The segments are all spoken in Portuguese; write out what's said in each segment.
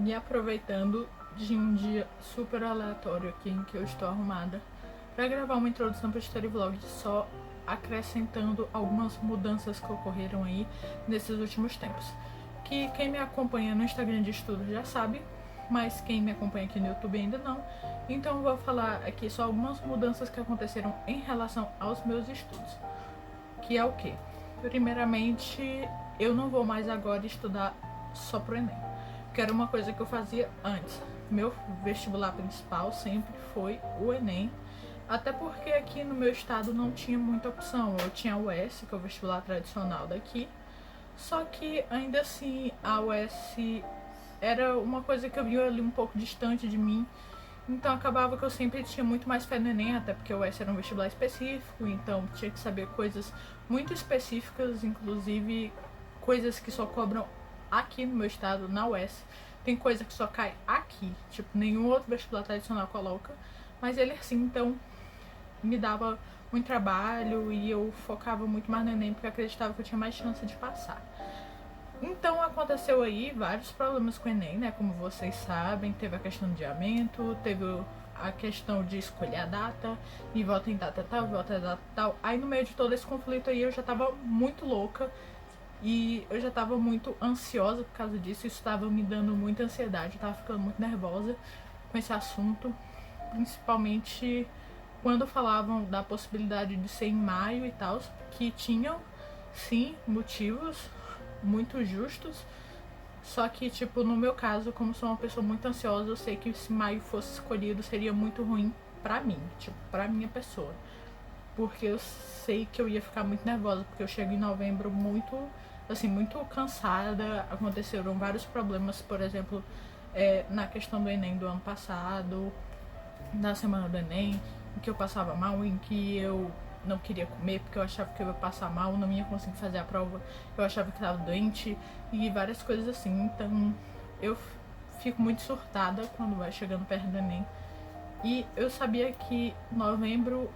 me aproveitando de um dia super aleatório aqui em que eu estou arrumada para gravar uma introdução para o Story Vlog, só acrescentando algumas mudanças que ocorreram aí nesses últimos tempos. Que quem me acompanha no Instagram de estudo já sabe, mas quem me acompanha aqui no YouTube ainda não. Então eu vou falar aqui só algumas mudanças que aconteceram em relação aos meus estudos. Que é o quê? Primeiramente, eu não vou mais agora estudar só pro Enem, que era uma coisa que eu fazia antes. Meu vestibular principal sempre foi o Enem, até porque aqui no meu estado não tinha muita opção. Eu tinha a UES, que é o vestibular tradicional daqui, só que ainda assim a UES era uma coisa que eu via ali um pouco distante de mim, então acabava que eu sempre tinha muito mais fé no Enem, até porque o UES era um vestibular específico, então tinha que saber coisas muito específicas, inclusive coisas que só cobram aqui no meu estado, na UES. Tem coisa que só cai aqui, tipo, nenhum outro vestibular tradicional coloca, mas ele assim, então me dava muito trabalho e eu focava muito mais no Enem porque acreditava que eu tinha mais chance de passar. Então aconteceu aí vários problemas com o Enem, né? Como vocês sabem, teve a questão do adiamento, teve a questão de escolher a data, e volta em data tal, volta em data tal. Aí no meio de todo esse conflito aí eu já tava muito louca e eu já tava muito ansiosa por causa disso. Isso tava me dando muita ansiedade, eu tava ficando muito nervosa com esse assunto, principalmente quando falavam da possibilidade de ser em maio e tal, que tinham sim motivos muito justos, só que tipo, no meu caso, como sou uma pessoa muito ansiosa, eu sei que se maio fosse escolhido seria muito ruim pra mim, tipo, pra minha pessoa, porque eu sei que eu ia ficar muito nervosa, porque eu chego em novembro muito, assim, muito cansada. Aconteceram vários problemas, por exemplo, na questão do Enem do ano passado, na semana do Enem, em que eu passava mal, em que eu não queria comer porque eu achava que eu ia passar mal, não ia conseguir fazer a prova, eu achava que estava doente e várias coisas assim. Então eu fico muito surtada quando vai chegando perto do Enem. E eu sabia que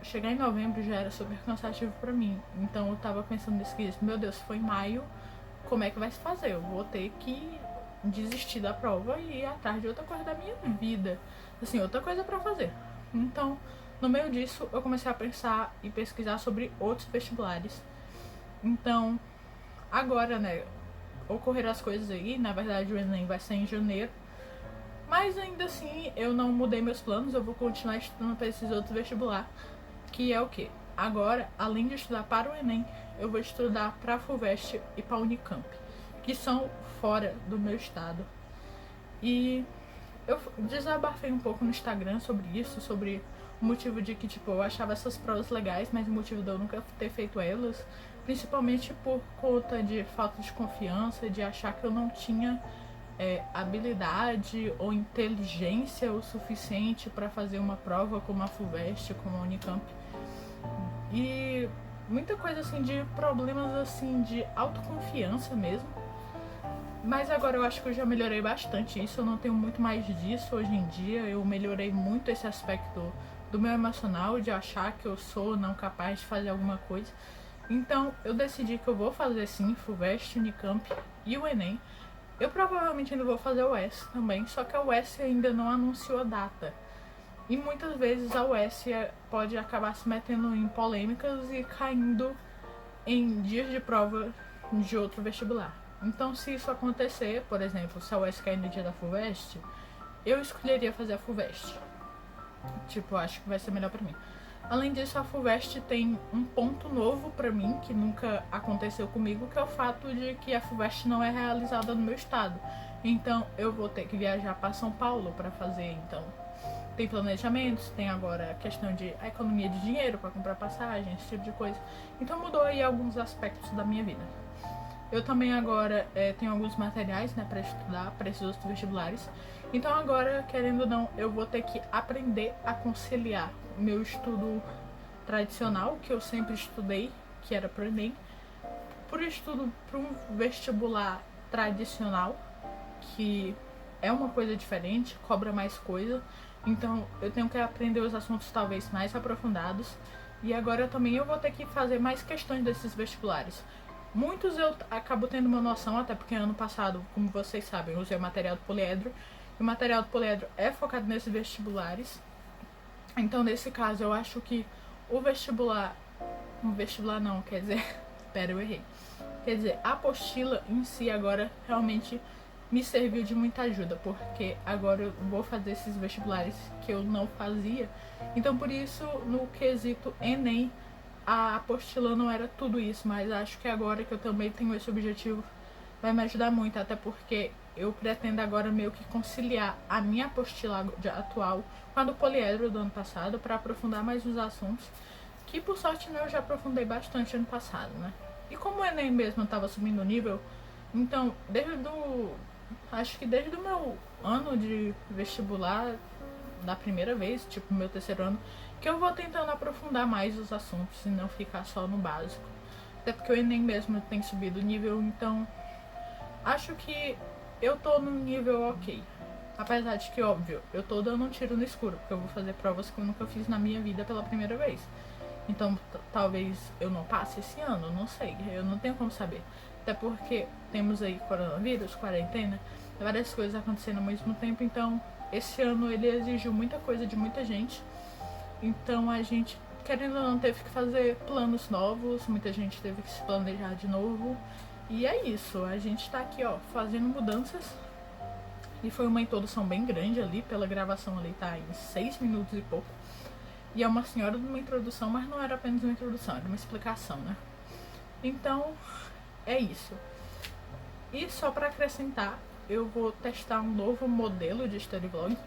chegar em novembro já era super cansativo pra mim. Então eu tava pensando nesse quesito, meu Deus, se foi em maio, como é que vai se fazer? Eu vou ter que desistir da prova e ir atrás de outra coisa da minha vida. Assim, outra coisa pra fazer. Então, no meio disso, eu comecei a pensar e pesquisar sobre outros vestibulares. Então, agora, né, ocorreram as coisas aí. Na verdade, o Enem vai ser em janeiro. Mas ainda assim, eu não mudei meus planos. Eu vou continuar estudando para esses outros vestibulares. Que é o quê? Agora, além de estudar para o Enem, eu vou estudar para a FUVEST e para a Unicamp, que são fora do meu estado. E eu desabafei um pouco no Instagram sobre isso, sobre o motivo de que, tipo, eu achava essas provas legais, mas o motivo de eu nunca ter feito elas, principalmente por conta de falta de confiança, de achar que eu não tinha habilidade ou inteligência o suficiente para fazer uma prova como a FUVEST, como a Unicamp. E muita coisa assim de problemas assim de autoconfiança mesmo. Mas agora eu acho que eu já melhorei bastante isso, eu não tenho muito mais disso hoje em dia. Eu melhorei muito esse aspecto do meu emocional, de achar que eu sou não capaz de fazer alguma coisa. Então eu decidi que eu vou fazer sim FUVEST, Unicamp e o Enem. Eu provavelmente ainda vou fazer o UES também, só que a UES ainda não anunciou a data. E muitas vezes a UES pode acabar se metendo em polêmicas e caindo em dias de prova de outro vestibular. Então, se isso acontecer, por exemplo, se a UES cair no dia da FUVEST, eu escolheria fazer a FUVEST. Tipo, eu acho que vai ser melhor pra mim. Além disso, a FUVEST tem um ponto novo pra mim, que nunca aconteceu comigo, que é o fato de que a FUVEST não é realizada no meu estado. Então, eu vou ter que viajar para São Paulo pra fazer. Então, tem planejamentos, tem agora a questão de a economia de dinheiro para comprar passagem, esse tipo de coisa. Então, mudou aí alguns aspectos da minha vida. Eu também agora tenho alguns materiais, né, para estudar para esses outros vestibulares. Então agora, querendo ou não, eu vou ter que aprender a conciliar o meu estudo tradicional, que eu sempre estudei, que era pro Enem, por estudo para um vestibular tradicional, que é uma coisa diferente, cobra mais coisa. Então eu tenho que aprender os assuntos talvez mais aprofundados. E agora também eu vou ter que fazer mais questões desses vestibulares. Muitos eu acabo tendo uma noção, até porque ano passado, como vocês sabem, eu usei o material do poliedro. E o material do poliedro é focado nesses vestibulares. Então, nesse caso, eu acho que o vestibular... Um vestibular não, quer dizer... Pera, eu errei. Quer dizer, a apostila em si agora realmente me serviu de muita ajuda, porque agora eu vou fazer esses vestibulares que eu não fazia. Então, por isso, no quesito Enem, a apostila não era tudo isso, mas acho que agora que eu também tenho esse objetivo, vai me ajudar muito, até porque eu pretendo agora meio que conciliar a minha apostila atual com a do poliedro do ano passado, para aprofundar mais os assuntos, que por sorte eu já aprofundei bastante ano passado, né? E como o Enem mesmo estava subindo o nível, então, acho que desde o meu ano de vestibular, da primeira vez, tipo meu terceiro ano, que eu vou tentando aprofundar mais os assuntos e não ficar só no básico. Até porque o Enem mesmo tem subido o nível, então acho que eu tô num nível ok. Apesar de que, óbvio, eu tô dando um tiro no escuro, porque eu vou fazer provas que eu nunca fiz na minha vida pela primeira vez. Então, talvez eu não passe esse ano, não sei, eu não tenho como saber. Até porque temos aí coronavírus, quarentena, várias coisas acontecendo ao mesmo tempo, então esse ano ele exigiu muita coisa de muita gente. Então a gente, querendo ou não, teve que fazer planos novos, muita gente teve que se planejar de novo. E é isso, a gente tá aqui, ó, fazendo mudanças. E foi uma introdução bem grande ali, pela gravação ali tá em 6 minutos e pouco. E é uma senhora de uma introdução, mas não era apenas uma introdução, era uma explicação, né? Então, é isso. E só para acrescentar, eu vou testar um novo modelo de storyvlog.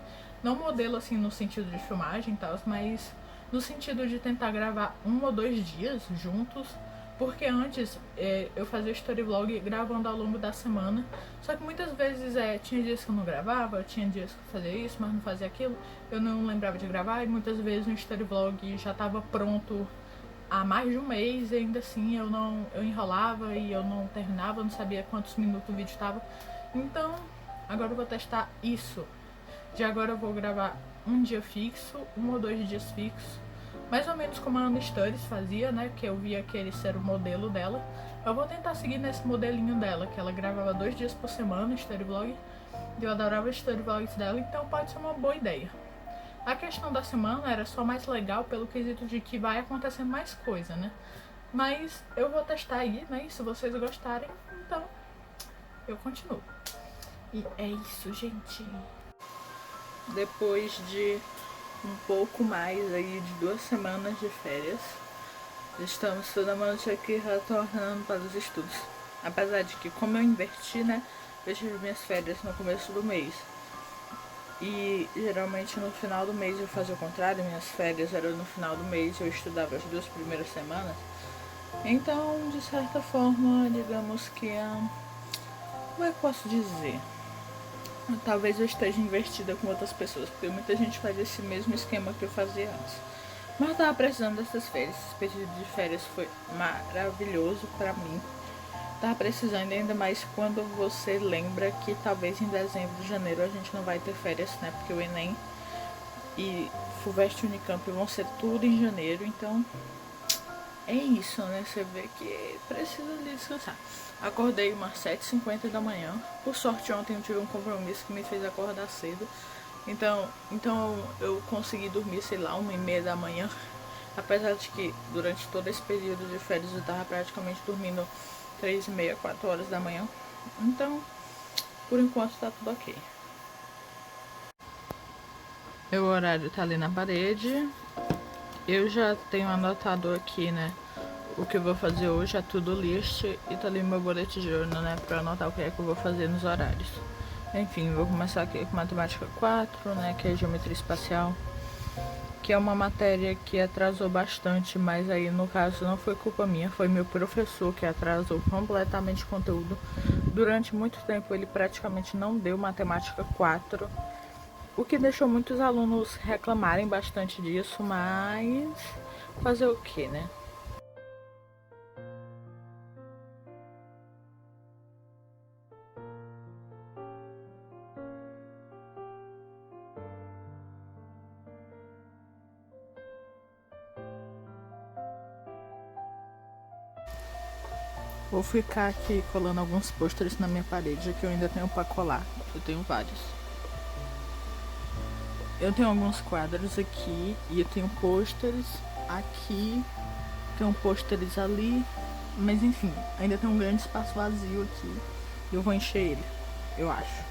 Não modelo assim no sentido de filmagem e tal, mas no sentido de tentar gravar 1 ou 2 dias juntos. Porque antes eu fazia storyvlog gravando ao longo da semana. Só que muitas vezes tinha dias que eu não gravava, tinha dias que eu fazia isso, mas não fazia aquilo. Eu não lembrava de gravar e muitas vezes o storyvlog já estava pronto há mais de um mês e ainda assim eu enrolava e eu não terminava, eu não sabia quantos minutos o vídeo estava. Então agora eu vou testar isso. De agora eu vou gravar um dia fixo, 1 ou 2 dias fixos, mais ou menos como a Ana Sturies fazia, né? Que eu via que esse era o modelo dela. Eu vou tentar seguir nesse modelinho dela, que ela gravava 2 dias por semana storyvlog. Eu adorava os storyvlogs dela, então pode ser uma boa ideia. A questão da semana era só mais legal pelo quesito de que vai acontecendo mais coisa, né? Mas eu vou testar aí, né? E se vocês gostarem, então eu continuo. E é isso, gente. Depois de um pouco mais aí de 2 semanas de férias, estamos finalmente aqui retornando para os estudos. Apesar de que, como eu inverti, né? Eu tive minhas férias no começo do mês. E geralmente no final do mês eu fazia o contrário, minhas férias eram no final do mês, eu estudava as 2 primeiras semanas. Então, de certa forma, digamos que como é que eu posso dizer? Talvez eu esteja invertida com outras pessoas, porque muita gente faz esse mesmo esquema que eu fazia antes. Mas eu tava precisando dessas férias, esse período de férias foi maravilhoso pra mim. Tava precisando, ainda mais quando você lembra que talvez em dezembro, janeiro a gente não vai ter férias, né? Porque o Enem e FUVEST e Unicamp vão ser tudo em janeiro, então é isso, né? Você vê que precisa de descansar. Acordei umas 7h50 da manhã. Por sorte, ontem eu tive um compromisso que me fez acordar cedo. Então eu consegui dormir, sei lá, 1h30 da manhã. Apesar de que durante todo esse período de férias eu tava praticamente dormindo 3h30, 4 horas da manhã. Então, por enquanto tá tudo ok. O horário tá ali na parede. Eu já tenho anotado aqui, né? O que eu vou fazer hoje é tudo list e tá ali meu boletim de jornal, né? Pra anotar o que é que eu vou fazer nos horários. Enfim, vou começar aqui com matemática 4, né? Que é geometria espacial. Que é uma matéria que atrasou bastante, mas aí no caso não foi culpa minha, foi meu professor que atrasou completamente o conteúdo. Durante muito tempo ele praticamente não deu matemática 4, o que deixou muitos alunos reclamarem bastante disso, mas fazer o que, né? Vou ficar aqui colando alguns pôsteres na minha parede que eu ainda tenho pra colar. Eu tenho vários. Eu tenho alguns quadros aqui e eu tenho pôsteres aqui, tenho pôsteres ali, mas enfim, ainda tem um grande espaço vazio aqui e eu vou encher ele, eu acho.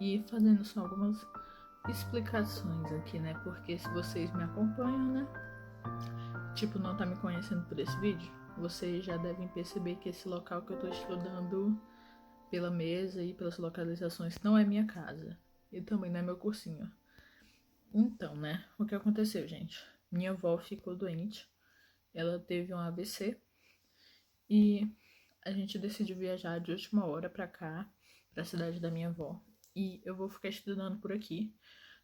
e fazendo só algumas explicações aqui, né? Porque se vocês me acompanham, né? Tipo, não tá me conhecendo por esse vídeo, vocês já devem perceber que esse local que eu tô estudando pela mesa e pelas localizações não é minha casa. E também não é meu cursinho. Então, né? O que aconteceu, gente? Minha avó ficou doente. Ela teve um AVC. E a gente decidiu viajar de última hora pra cá, pra cidade da minha avó. E eu vou ficar estudando por aqui.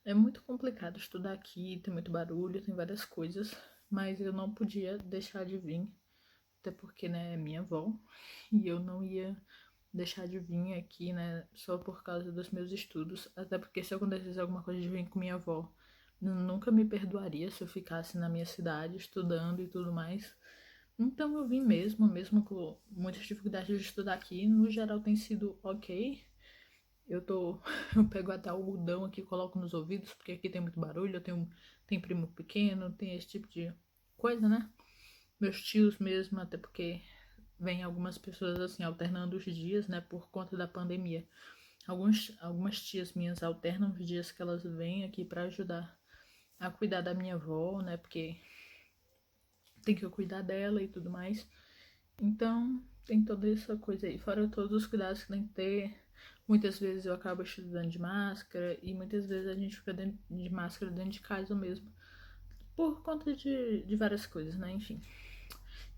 É muito complicado estudar aqui, tem muito barulho, tem várias coisas. Mas eu não podia deixar de vir. Até porque, né, é minha avó. E eu não ia deixar de vir aqui, né, só por causa dos meus estudos. Até porque se acontecesse alguma coisa de vir com minha avó, nunca me perdoaria se eu ficasse na minha cidade estudando e tudo mais. Então eu vim mesmo com muitas dificuldades de estudar aqui. No geral tem sido ok. Eu pego até algodão aqui e coloco nos ouvidos, porque aqui tem muito barulho. Tem primo pequeno, tem esse tipo de coisa, né? Meus tios mesmo, até porque vem algumas pessoas assim alternando os dias, né, por conta da pandemia. Algumas tias minhas alternam os dias que elas vêm aqui para ajudar a cuidar da minha avó, né, porque tem que cuidar dela e tudo mais. Então, tem toda essa coisa aí. Fora todos os cuidados que tem que ter. Muitas vezes eu acabo estudando de máscara e muitas vezes a gente fica de máscara dentro de casa mesmo. Por conta de várias coisas, né? Enfim.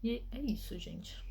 E é isso, gente.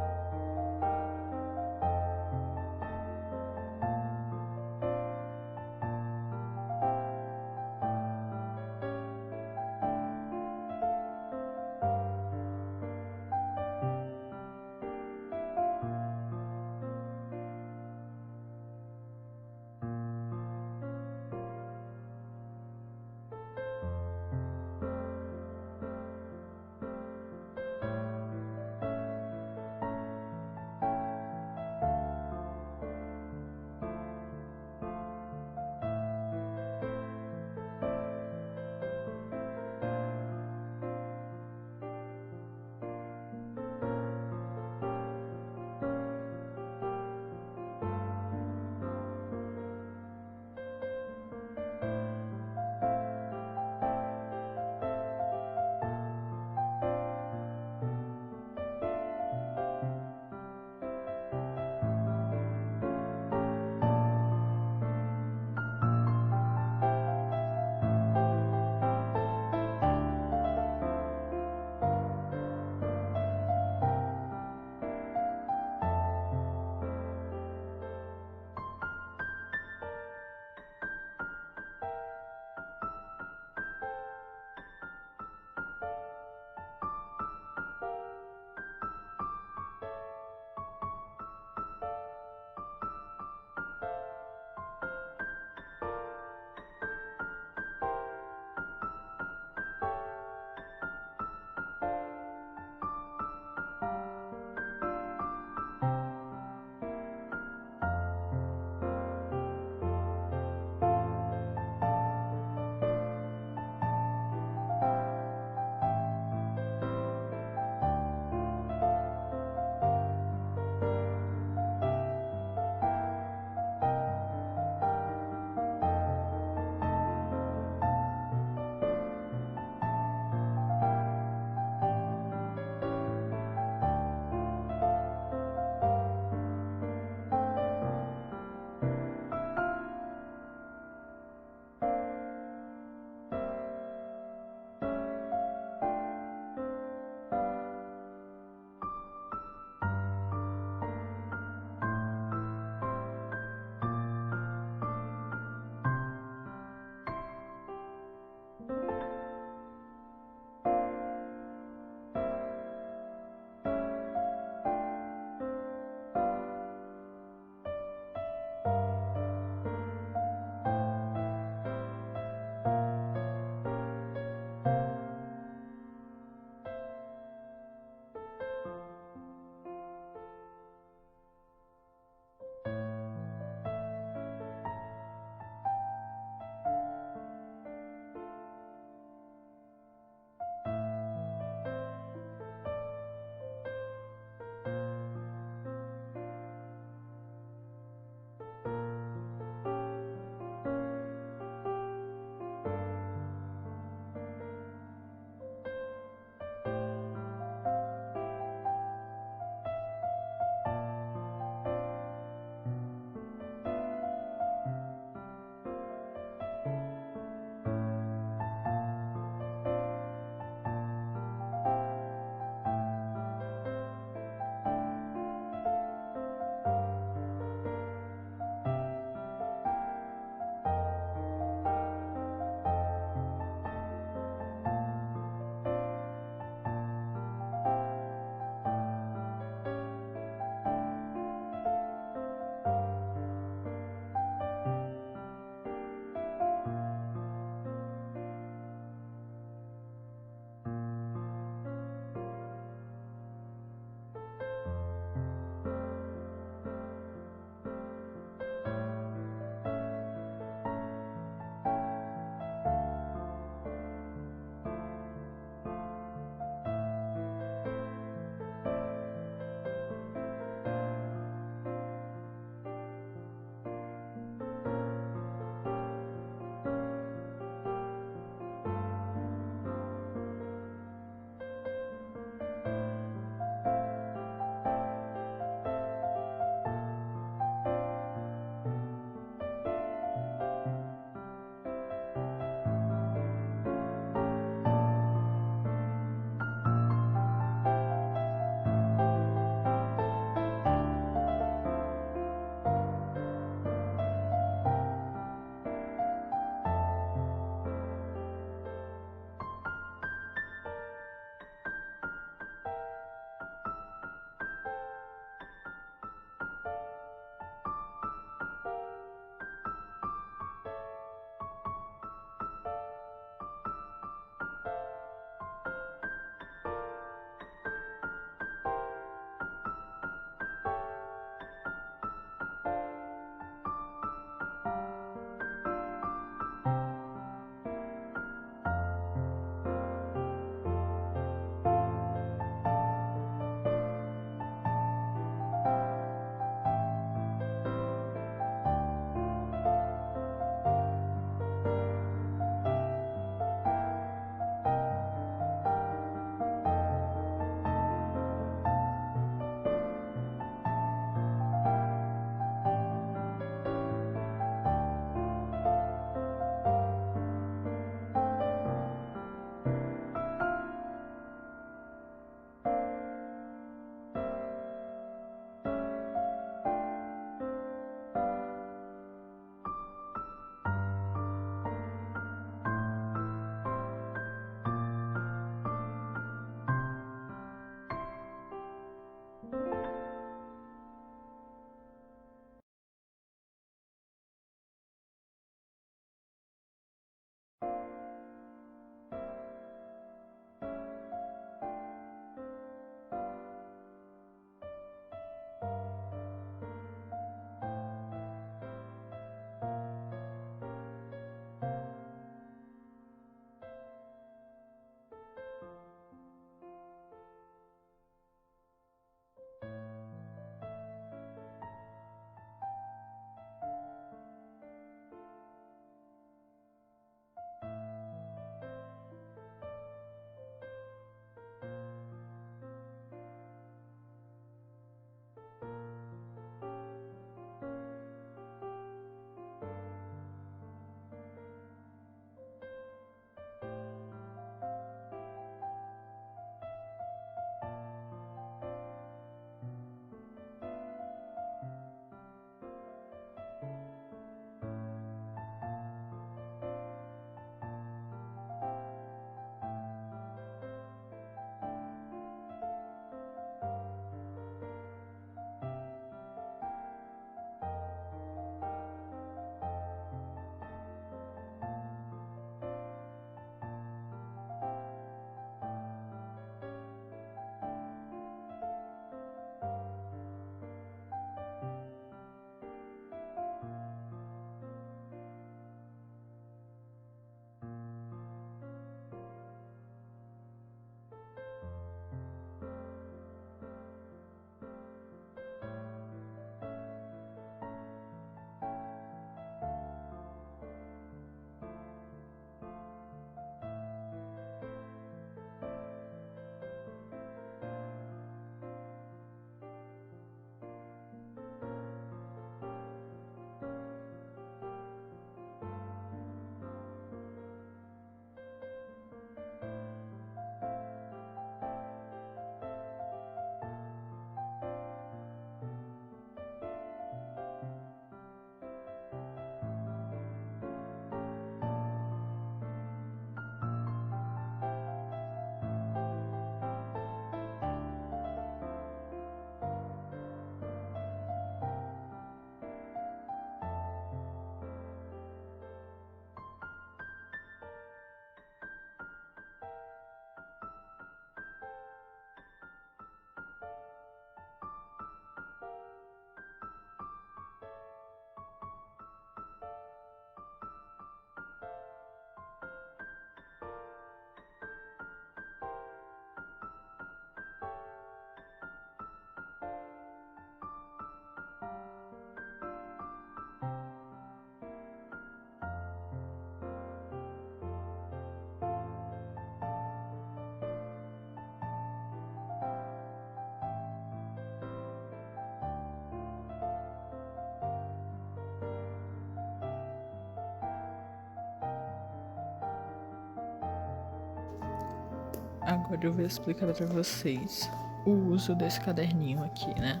agora eu vou explicar pra vocês o uso desse caderninho aqui, né?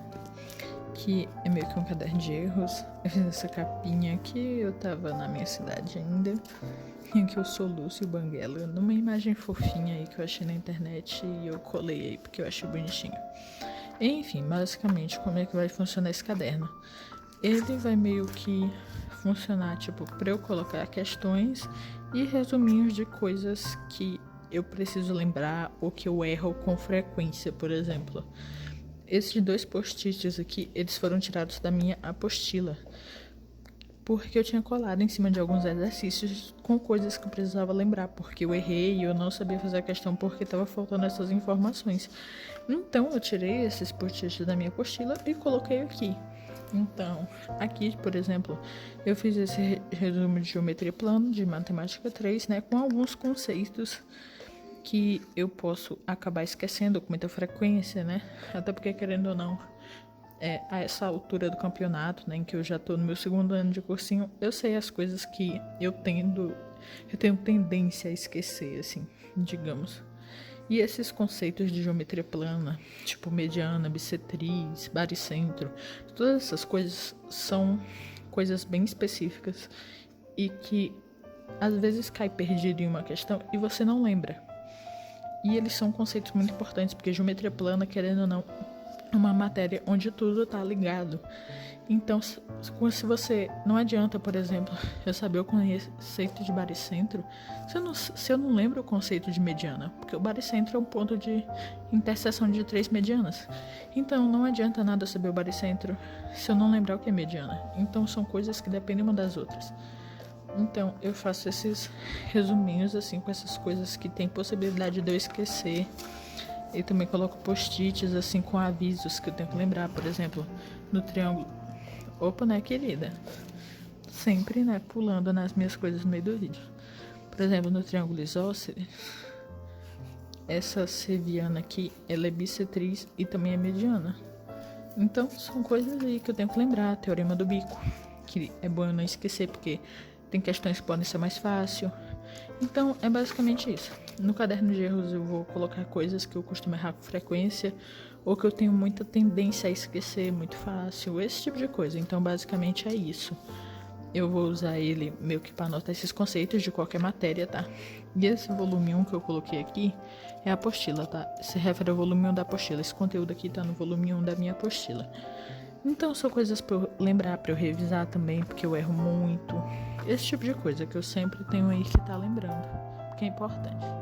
Que é meio que um caderno de erros. Eu fiz essa capinha aqui, eu tava na minha cidade ainda, em que eu sou Lúcio Banguela, numa imagem fofinha aí que eu achei na internet e eu colei aí porque eu achei bonitinho. Enfim, basicamente, como é que vai funcionar esse caderno? Ele vai meio que funcionar, tipo, pra eu colocar questões e resuminhos de coisas que eu preciso lembrar ou que eu erro com frequência, por exemplo. Esses 2 post-its aqui, eles foram tirados da minha apostila, porque eu tinha colado em cima de alguns exercícios com coisas que eu precisava lembrar, porque eu errei e eu não sabia fazer a questão porque estava faltando essas informações. Então, eu tirei esses post-its da minha apostila e coloquei aqui. Então, aqui, por exemplo, eu fiz esse resumo de geometria plana, de matemática 3, né, com alguns conceitos que eu posso acabar esquecendo com muita frequência, né? Até porque, querendo ou não, a essa altura do campeonato, né, em que eu já tô no meu 2º ano de cursinho, eu sei as coisas que eu tenho tendência a esquecer, assim, digamos. E esses conceitos de geometria plana, tipo mediana, bissetriz, baricentro, todas essas coisas são coisas bem específicas e que às vezes cai perdido em uma questão e você não lembra. E eles são conceitos muito importantes, porque geometria plana, querendo ou não, é uma matéria onde tudo está ligado. Então, se você... Não adianta, por exemplo, eu saber o conceito de baricentro se eu não lembro o conceito de mediana, porque o baricentro é um ponto de interseção de 3 medianas. Então, não adianta nada saber o baricentro se eu não lembrar o que é mediana. Então, são coisas que dependem uma das outras. Então, eu faço esses resuminhos, assim, com essas coisas que tem possibilidade de eu esquecer. E também coloco post-its, assim, com avisos que eu tenho que lembrar. Por exemplo, no triângulo... Opa, né, querida? Sempre, né, pulando nas minhas coisas no meio do vídeo. Por exemplo, no triângulo isósceles, essa seviana aqui, ela é bissetriz e também é mediana. Então, são coisas aí que eu tenho que lembrar. Teorema do bico, que é bom eu não esquecer, porque... tem questões que podem ser mais fácil. Então, é basicamente isso. No caderno de erros eu vou colocar coisas que eu costumo errar com frequência ou que eu tenho muita tendência a esquecer muito fácil, esse tipo de coisa. Então, basicamente é isso. Eu vou usar ele meio que para anotar esses conceitos de qualquer matéria, tá? E esse volume 1 que eu coloquei aqui é a apostila, tá? Se refere ao volume 1 da apostila. Esse conteúdo aqui tá no volume 1 da minha apostila. Então, são coisas pra eu lembrar, pra eu revisar também, porque eu erro muito. Esse tipo de coisa que eu sempre tenho aí que tá lembrando, porque é importante.